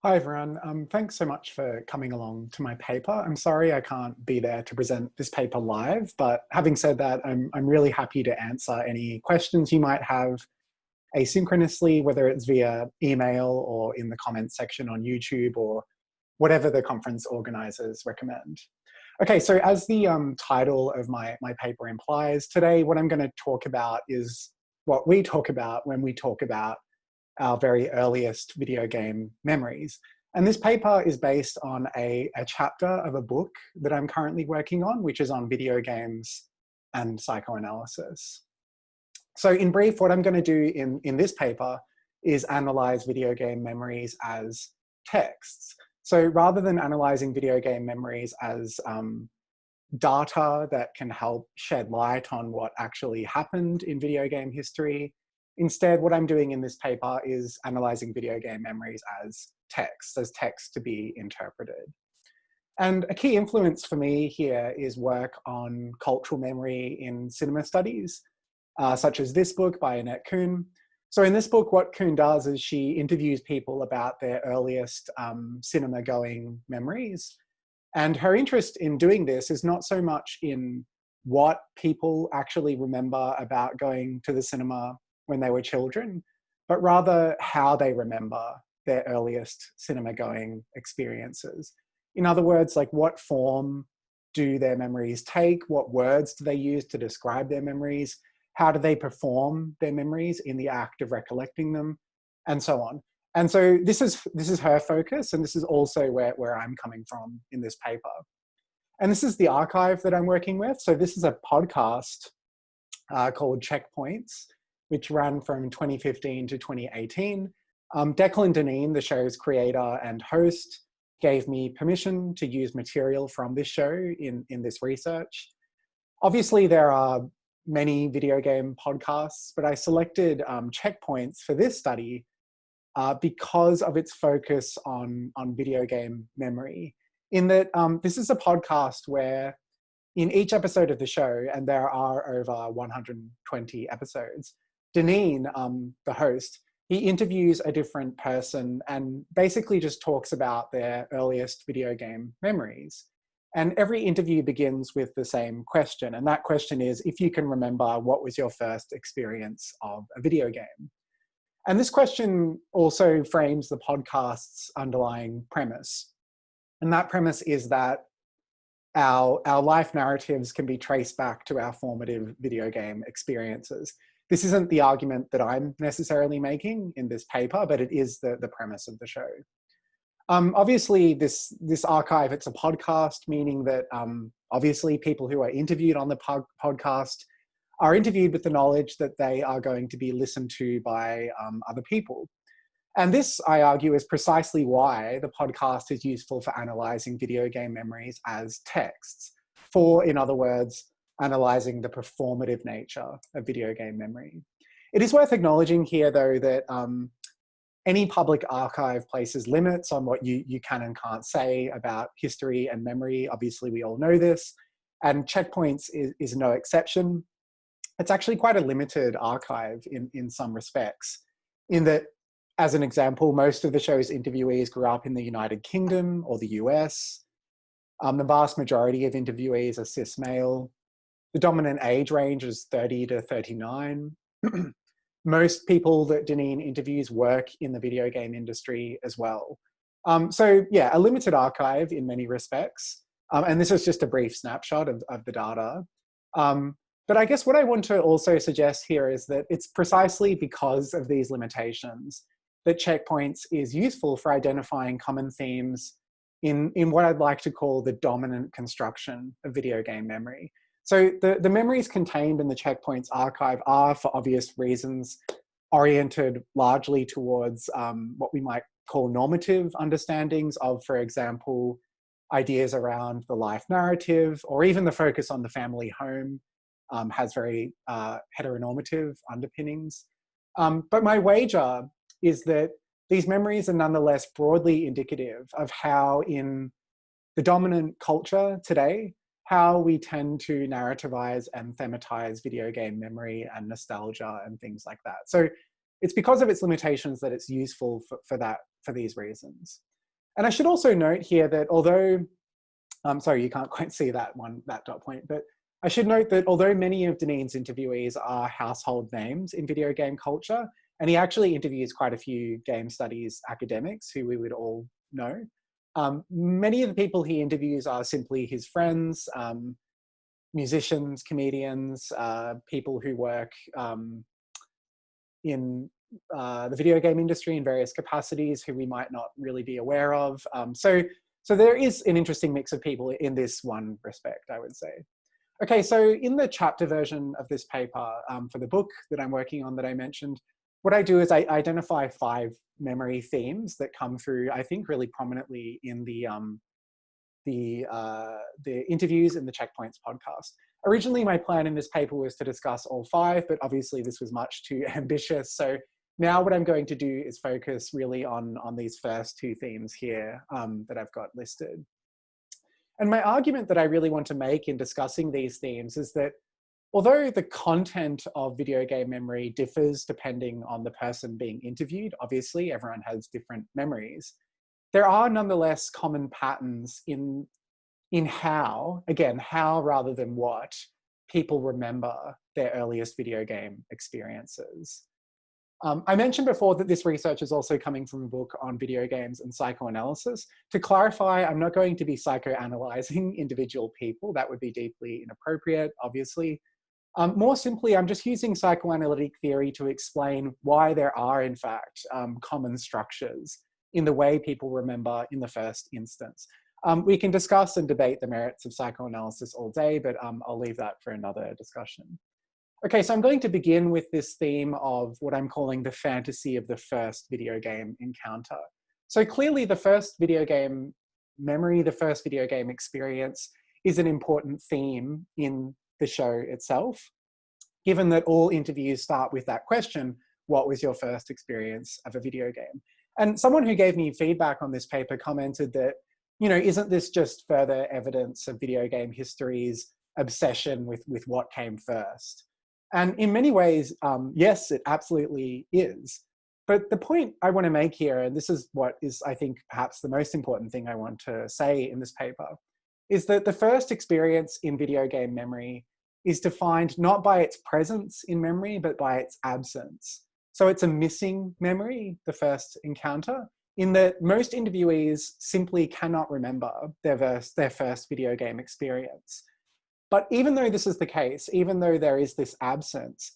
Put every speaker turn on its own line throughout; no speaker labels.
Hi everyone, thanks so much for coming along to my paper. I'm sorry I can't be there to present this paper live, but having said that, I'm really happy to answer any questions you might have asynchronously, whether it's via email or in the comments section on YouTube or whatever the conference organizers recommend. Okay, so as the title of my paper implies, today what I'm going to talk about is what we talk about when we talk about our very earliest video game memories. And this paper is based on a chapter of a book that I'm currently working on, which is on video games and psychoanalysis. So in brief, what I'm going to do in this paper is analyze video game memories as texts. So rather than analyzing video game memories as data that can help shed light on what actually happened in video game history, instead, what I'm doing in this paper is analyzing video game memories as text to be interpreted. And a key influence for me here is work on cultural memory in cinema studies, such as this book by Annette Kuhn. So in this book, what Kuhn does is she interviews people about their earliest cinema-going memories. And her interest in doing this is not so much in what people actually remember about going to the cinema when they were children, but rather how they remember their earliest cinema-going experiences. In other words, like what form do their memories take? What words do they use to describe their memories? How do they perform their memories in the act of recollecting them? And so on. And so this is her focus, and this is also where I'm coming from in this paper. And this is the archive that I'm working with. So this is a podcast called Checkpoints, which ran from 2015 to 2018. Declan Deneen, the show's creator and host, gave me permission to use material from this show in this research. Obviously, there are many video game podcasts, but I selected Checkpoints for this study because of its focus on video game memory. In that this is a podcast where in each episode of the show, and there are over 120 episodes, Deneen, the host, he interviews a different person and basically just talks about their earliest video game memories. And every interview begins with the same question. And that question is, if you can remember, what was your first experience of a video game? And this question also frames the podcast's underlying premise. And that premise is that our life narratives can be traced back to our formative video game experiences. This isn't the argument that I'm necessarily making in this paper, but it is the premise of the show. Obviously, this archive, it's a podcast, meaning that obviously people who are interviewed on the podcast are interviewed with the knowledge that they are going to be listened to by other people. And this, I argue, is precisely why the podcast is useful for analyzing video game memories as texts, for, in other words, analyzing the performative nature of video game memory. It is worth acknowledging here, though, that any public archive places limits on what you can and can't say about history and memory. Obviously, we all know this, and Checkpoints is no exception. It's actually quite a limited archive in some respects, in that, as an example, most of the show's interviewees grew up in the United Kingdom or the US. The vast majority of interviewees are cis male. The dominant age range is 30 to 39. Most people that Deneen interviews work in the video game industry as well. So yeah, a limited archive in many respects. And this is just a brief snapshot of the data. But I guess what I want to also suggest here is that it's precisely because of these limitations that Checkpoints is useful for identifying common themes in what I'd like to call the dominant construction of video game memory. So the memories contained in the Checkpoints archive are, for obvious reasons, oriented largely towards what we might call normative understandings of, for example, ideas around the life narrative, or even the focus on the family home has very heteronormative underpinnings. But my wager is that these memories are nonetheless broadly indicative of how in the dominant culture today, how we tend to narrativize and thematize video game memory and nostalgia and things like that. So it's because of its limitations that it's useful for these reasons. And I should also note here that although, sorry, you can't quite see that dot point, but I should note that although many of Deneen's interviewees are household names in video game culture, and he actually interviews quite a few game studies academics who we would all know, many of the people he interviews are simply his friends, musicians, comedians, people who work in the video game industry in various capacities who we might not really be aware of. So there is an interesting mix of people in this one respect, I would say. Okay, so in the chapter version of this paper for the book that I'm working on that I mentioned, what I do is I identify 5 memory themes that come through, I think, really prominently in the interviews in the Checkpoints podcast. Originally, my plan in this paper was to discuss all 5, but obviously this was much too ambitious. So now what I'm going to do is focus really on these first 2 themes here that I've got listed. And my argument that I really want to make in discussing these themes is that although the content of video game memory differs depending on the person being interviewed, obviously everyone has different memories, there are nonetheless common patterns in how, again, how rather than what, people remember their earliest video game experiences. I mentioned before that this research is also coming from a book on video games and psychoanalysis. To clarify, I'm not going to be psychoanalyzing individual people. That would be deeply inappropriate, obviously. More simply, I'm just using psychoanalytic theory to explain why there are, in fact, common structures in the way people remember in the first instance. We can discuss and debate the merits of psychoanalysis all day, but I'll leave that for another discussion. Okay, so I'm going to begin with this theme of what I'm calling the fantasy of the first video game encounter. So clearly the first video game memory, the first video game experience is an important theme in the show itself, given that all interviews start with that question, what was your first experience of a video game? And someone who gave me feedback on this paper commented that, you know, isn't this just further evidence of video game history's obsession with what came first? And in many ways, yes, it absolutely is. But the point I want to make here, and this is what is, I think, perhaps the most important thing I want to say in this paper, is that the first experience in video game memory is defined not by its presence in memory, but by its absence. So it's a missing memory, the first encounter, in that most interviewees simply cannot remember their first video game experience. But even though this is the case, even though there is this absence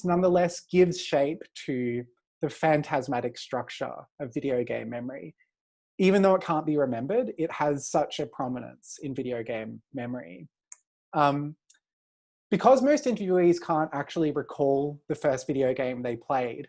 nonetheless gives shape to the phantasmatic structure of video game memory. Even though it can't be remembered, it has such a prominence in video game memory. Because most interviewees can't actually recall the first video game they played,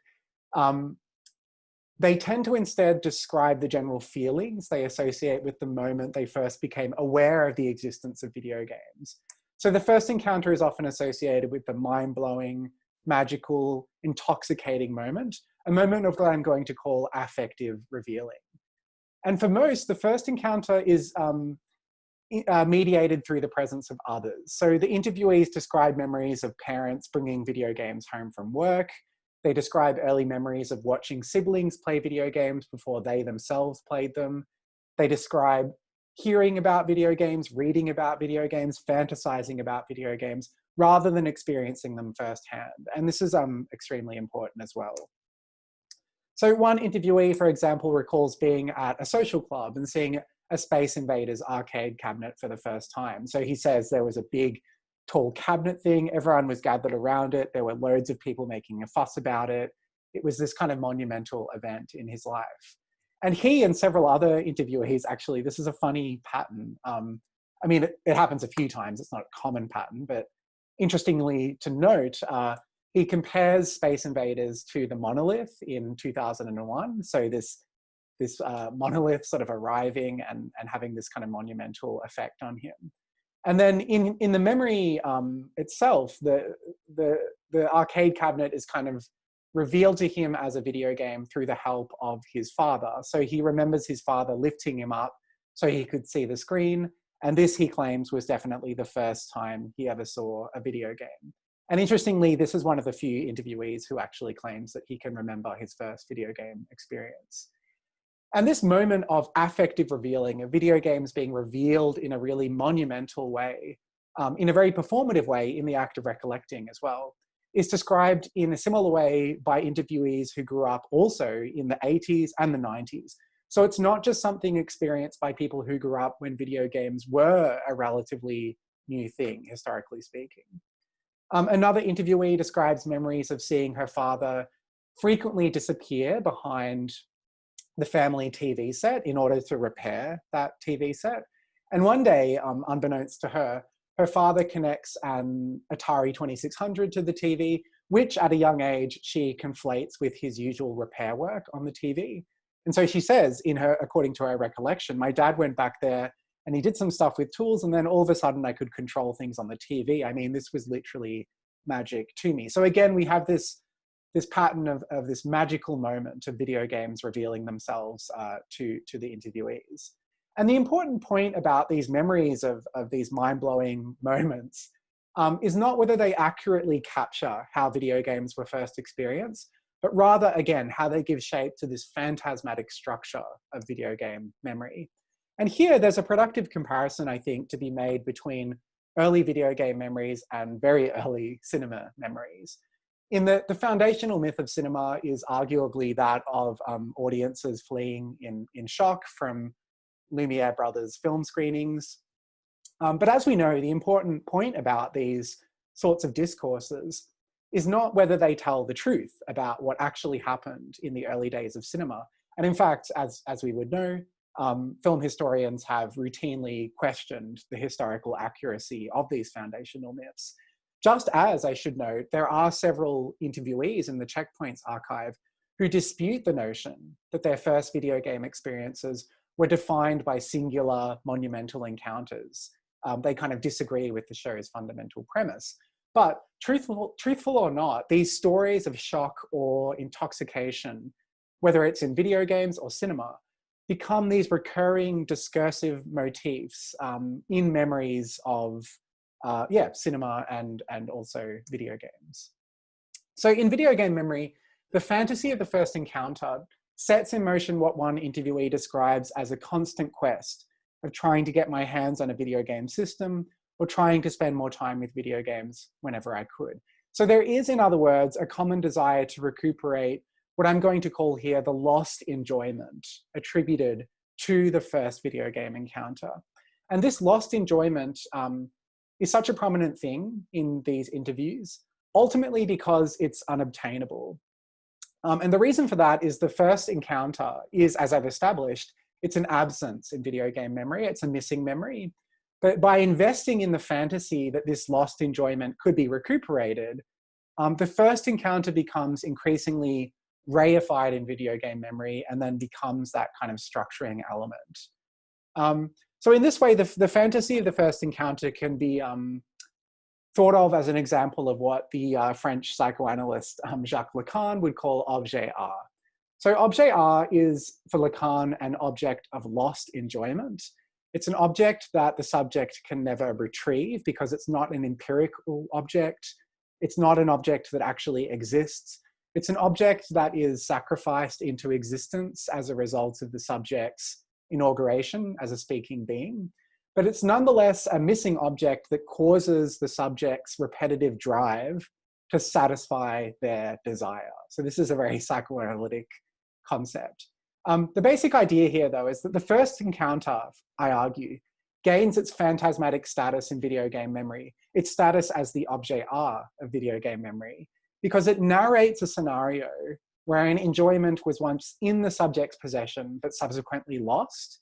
they tend to instead describe the general feelings they associate with the moment they first became aware of the existence of video games. So the first encounter is often associated with the mind-blowing, magical, intoxicating moment, a moment of what I'm going to call affective revealing. And for most, the first encounter is mediated through the presence of others. So the interviewees describe memories of parents bringing video games home from work. They describe early memories of watching siblings play video games before they themselves played them. They describe hearing about video games, reading about video games, fantasizing about video games, rather than experiencing them firsthand. And this is extremely important as well. So one interviewee, for example, recalls being at a social club and seeing a Space Invaders arcade cabinet for the first time. So he says there was a big, tall cabinet thing. Everyone was gathered around it. There were loads of people making a fuss about it. It was this kind of monumental event in his life. And he and several other interviewees, actually, this is a funny pattern. I mean, it happens a few times. It's not a common pattern, but interestingly to note, he compares Space Invaders to the monolith in 2001. So this monolith sort of arriving and having this kind of monumental effect on him. And then in the memory itself, the arcade cabinet is kind of revealed to him as a video game through the help of his father. So he remembers his father lifting him up so he could see the screen. And this, he claims, was definitely the first time he ever saw a video game. And interestingly, this is one of the few interviewees who actually claims that he can remember his first video game experience. And this moment of affective revealing, of video games being revealed in a really monumental way, in a very performative way in the act of recollecting as well, is described in a similar way by interviewees who grew up also in the 80s and the 90s. So it's not just something experienced by people who grew up when video games were a relatively new thing, historically speaking. Another interviewee describes memories of seeing her father frequently disappear behind the family TV set in order to repair that TV set. And one day, unbeknownst to her, her father connects an Atari 2600 to the TV, which at a young age she conflates with his usual repair work on the TV. And so she says, according to her recollection, my dad went back there and he did some stuff with tools, and then all of a sudden I could control things on the TV. I mean, this was literally magic to me. So again, we have this pattern of this magical moment of video games revealing themselves to the interviewees. And the important point about these memories of these mind-blowing moments is not whether they accurately capture how video games were first experienced, but rather, again, how they give shape to this phantasmatic structure of video game memory. And here there's a productive comparison, I think, to be made between early video game memories and very early cinema memories. In the foundational myth of cinema is arguably that of audiences fleeing in shock from Lumiere brothers film screenings. But as we know, the important point about these sorts of discourses is not whether they tell the truth about what actually happened in the early days of cinema. And in fact, as we would know, film historians have routinely questioned the historical accuracy of these foundational myths. Just as, I should note, there are several interviewees in the Checkpoints archive who dispute the notion that their first video game experiences were defined by singular monumental encounters. They kind of disagree with the show's fundamental premise. But truthful or not, these stories of shock or intoxication, whether it's in video games or cinema, become these recurring discursive motifs in memories of cinema and also video games. So in video game memory, the fantasy of the first encounter sets in motion what one interviewee describes as a constant quest of trying to get my hands on a video game system or trying to spend more time with video games whenever I could. So there is, in other words, a common desire to recuperate what I'm going to call here the lost enjoyment attributed to the first video game encounter. And this lost enjoyment is such a prominent thing in these interviews, ultimately because it's unobtainable. And the reason for that is the first encounter is, as I've established, it's an absence in video game memory, it's a missing memory. But by investing in the fantasy that this lost enjoyment could be recuperated, the first encounter becomes increasingly reified in video game memory and then becomes that kind of structuring element. So in this way, the fantasy of the first encounter can be thought of as an example of what the French psychoanalyst Jacques Lacan would call objet art. So objet art is, for Lacan, an object of lost enjoyment. It's an object that the subject can never retrieve because it's not an empirical object. It's not an object that actually exists. It's an object that is sacrificed into existence as a result of the subject's inauguration as a speaking being. But it's nonetheless a missing object that causes the subject's repetitive drive to satisfy their desire. So this is a very psychoanalytic concept. The basic idea here, though, is that the first encounter, I argue, gains its phantasmatic status in video game memory, its status as the objet art of video game memory, because it narrates a scenario where an enjoyment was once in the subject's possession but subsequently lost.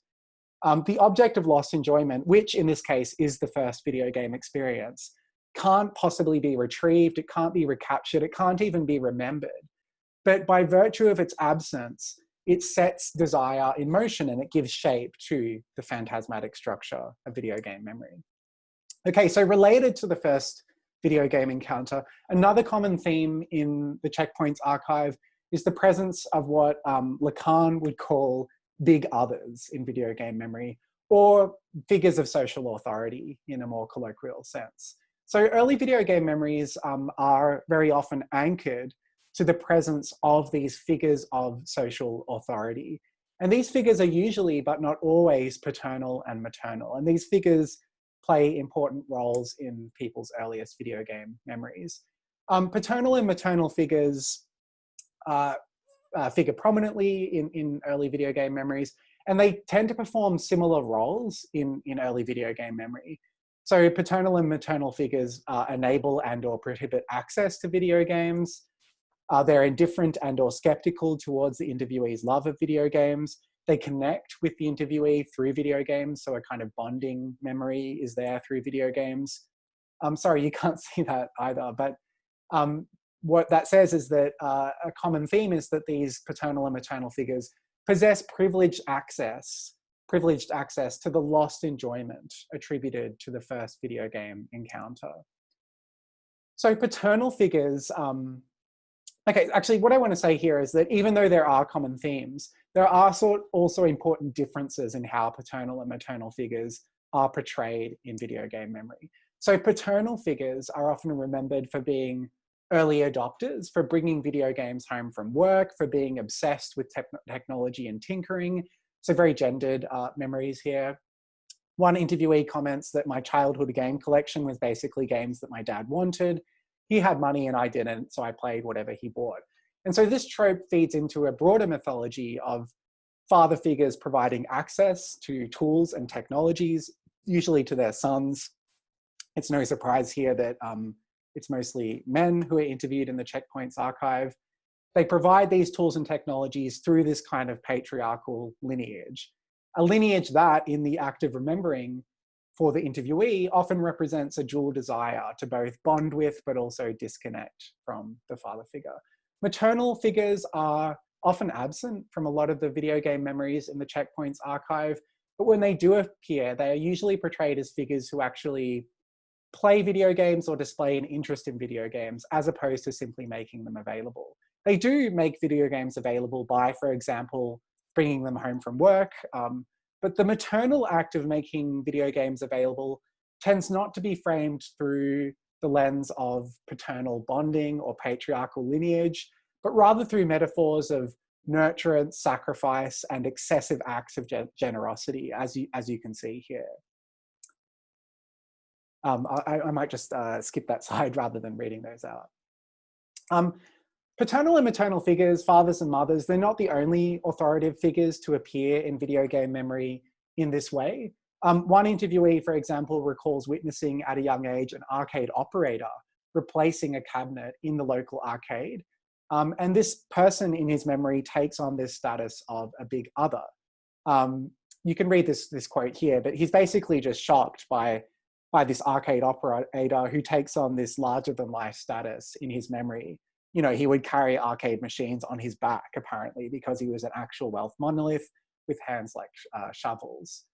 The object of lost enjoyment, which in this case is the first video game experience, can't possibly be retrieved, it can't be recaptured, it can't even be remembered. But by virtue of its absence, it sets desire in motion and it gives shape to the phantasmatic structure of video game memory. Okay, so related to the first video game encounter, another common theme in the Checkpoints archive is the presence of what Lacan would call big others in video game memory, or figures of social authority in a more colloquial sense. So early video game memories are very often anchored to the presence of these figures of social authority. And these figures are usually, but not always, paternal and maternal. And these figures play important roles in people's earliest video game memories. Paternal and maternal figures figure prominently in early video game memories, and they tend to perform similar roles in early video game memory. So paternal and maternal figures enable and or prohibit access to video games. They're indifferent and or skeptical towards the interviewee's love of video games. They connect with the interviewee through video games, so a kind of bonding memory is there through video games. Sorry, you can't see that either, but what that says is that a common theme is that these paternal and maternal figures possess privileged access to the lost enjoyment attributed to the first video game encounter. So paternal figures, okay, actually what I want to say here is that even though there are common themes, there are also important differences in how paternal and maternal figures are portrayed in video game memory. So paternal figures are often remembered for being early adopters, for bringing video games home from work, for being obsessed with technology and tinkering. So very gendered memories here. One interviewee comments that my childhood game collection was basically games that my dad wanted. He had money and I didn't, so I played whatever he bought. And so this trope feeds into a broader mythology of father figures providing access to tools and technologies, usually to their sons. It's no surprise here that it's mostly men who are interviewed in the Checkpoints archive. They provide these tools and technologies through this kind of patriarchal lineage. A lineage that, in the act of remembering for the interviewee, often represents a dual desire to both bond with but also disconnect from the father figure. Maternal figures are often absent from a lot of the video game memories in the Checkpoints archive, but when they do appear, they are usually portrayed as figures who actually play video games or display an interest in video games, as opposed to simply making them available. They do make video games available by, for example, bringing them home from work, but the maternal act of making video games available tends not to be framed through the lens of paternal bonding or patriarchal lineage, but rather through metaphors of nurturance, sacrifice, and excessive acts of generosity, as you can see here. I might just skip that slide rather than reading those out. Paternal and maternal figures, fathers and mothers, they're not the only authoritative figures to appear in video game memory in this way. One interviewee, for example, recalls witnessing at a young age an arcade operator replacing a cabinet in the local arcade. And this person in his memory takes on this status of a big other. You can read this quote here, but he's basically just shocked by this arcade operator who takes on this larger than life status in his memory. You know, he would carry arcade machines on his back, apparently, because he was an actual wealth monolith with hands like shovels.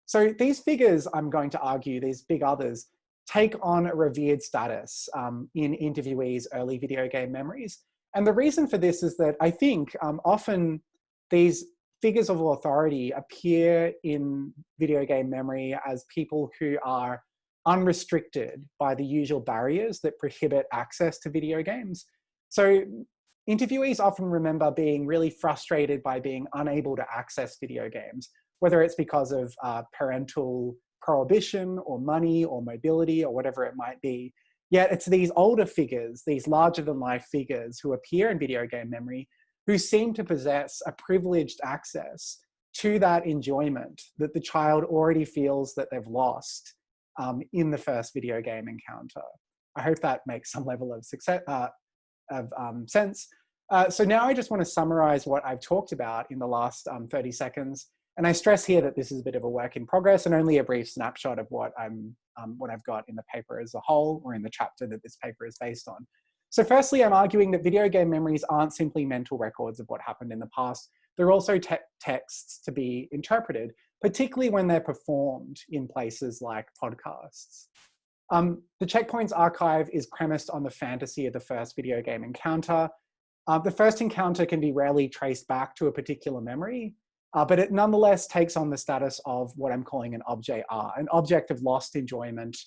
So these figures, I'm going to argue, these big others, take on a revered status in interviewees' early video game memories. And the reason for this is that I think often these figures of authority appear in video game memory as people who are unrestricted by the usual barriers that prohibit access to video games. So interviewees often remember being really frustrated by being unable to access video games, whether it's because of parental prohibition or money or mobility or whatever it might be. Yet it's these older figures, these larger than life figures who appear in video game memory who seem to possess a privileged access to that enjoyment that the child already feels that they've lost in the first video game encounter. I hope that makes some level of sense. So now I just want to summarize what I've talked about in the last 30 seconds. And I stress here that this is a bit of a work in progress and only a brief snapshot of what I've got in the paper as a whole, or in the chapter that this paper is based on. So firstly, I'm arguing that video game memories aren't simply mental records of what happened in the past. They're also texts to be interpreted, particularly when they're performed in places like podcasts. The Checkpoints archive is premised on the fantasy of the first video game encounter. The first encounter can be rarely traced back to a particular memory, but it nonetheless takes on the status of what I'm calling an object R, an object of lost enjoyment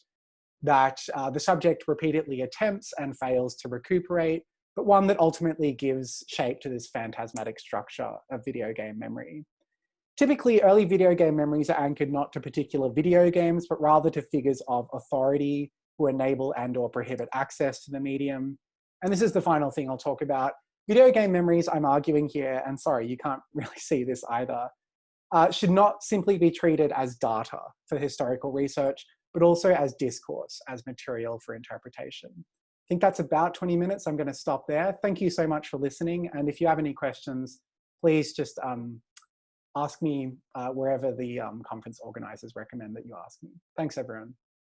that the subject repeatedly attempts and fails to recuperate, but one that ultimately gives shape to this phantasmatic structure of video game memory. Typically, early video game memories are anchored not to particular video games, but rather to figures of authority who enable and/or prohibit access to the medium. And this is the final thing I'll talk about. Video game memories, I'm arguing here, and sorry, you can't really see this either, should not simply be treated as data for historical research, but also as discourse, as material for interpretation. I think that's about 20 minutes. I'm going to stop there. Thank you so much for listening. And if you have any questions, please just ask me wherever the conference organizers recommend that you ask me. Thanks, everyone.